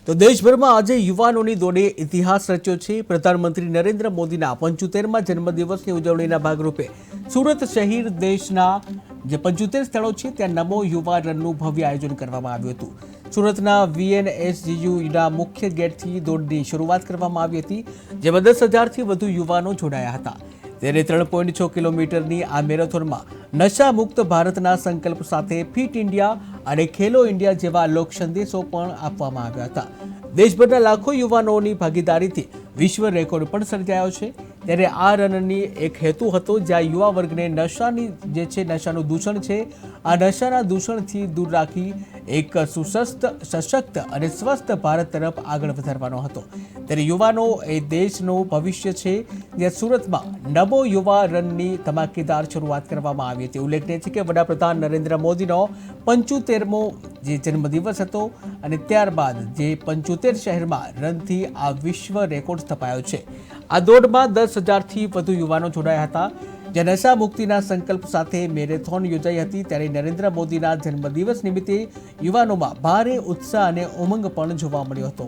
તો દેશભરમાં આજે યુવાનોની દોડે ઇતિહાસ રચ્યો છે। પ્રધાનમંત્રી નરેન્દ્ર મોદીના 75મા જન્મદિવસની ઉજવણીના ભાગરૂપે સુરત શહેર દેશના જે 75 સ્થળો છે ત્યાં નમો યુવા રનનું ભવ્ય આયોજન કરવામાં આવ્યું હતું। સુરતના VNSGUના મુખ્ય ગેટથી દોડની શરૂઆત કરવામાં આવી હતી, જેમાં 10,000થી વધુ યુવાનો જોડાયા હતા। ત્યારે 3.6 કિલોમીટરની આ મેરેથોનમાં નશા મુક્ત ભારતના સંકલ્પ સાથે ફિટ ઇન્ડિયા અને ખેલો ઇન્ડિયા જેવા લોક સંદેશો પણ આપવામાં આવ્યા હતા। દેશભરના લાખો યુવાનોની ભાગીદારીથી વિશ્વ રેકોર્ડ પણ સર્જાયો છે। ત્યારે આ રનની એક હેતુ હતો જ્યાં યુવા વર્ગને નશાનું દૂષણ છે આ નશાના દૂષણથી દૂર રાખી એક સશક્ત અને સ્વસ્થ ભારત તરફ આગળ વધારવાનો હતો। ત્યારે યુવાનો એ દેશનું ભવિષ્ય છે, જ્યાં સુરતમાં નમો યુવા રનની ધમાકેદાર શરૂઆત કરવામાં આવી હતી। ઉલ્લેખનીય છે કે વડાપ્રધાન નરેન્દ્ર મોદીનો 75મો જે જન્મદિવસ હતો અને ત્યારબાદ જે 75 શહેરમાં રનથી આ વિશ્વ રેકોર્ડ સ્થપાયો છે। આ દોડમાં 10,000થી વધુ યુવાનો જોડાયા હતા, જ્યાં નશા મુક્તિના સંકલ્પ સાથે મેરેથોન યોજાઈ હતી। ત્યારે નરેન્દ્ર મોદીના જન્મદિવસ નિમિત્તે યુવાનોમાં ભારે ઉત્સાહ અને ઉમંગ પણ જોવા મળ્યો હતો।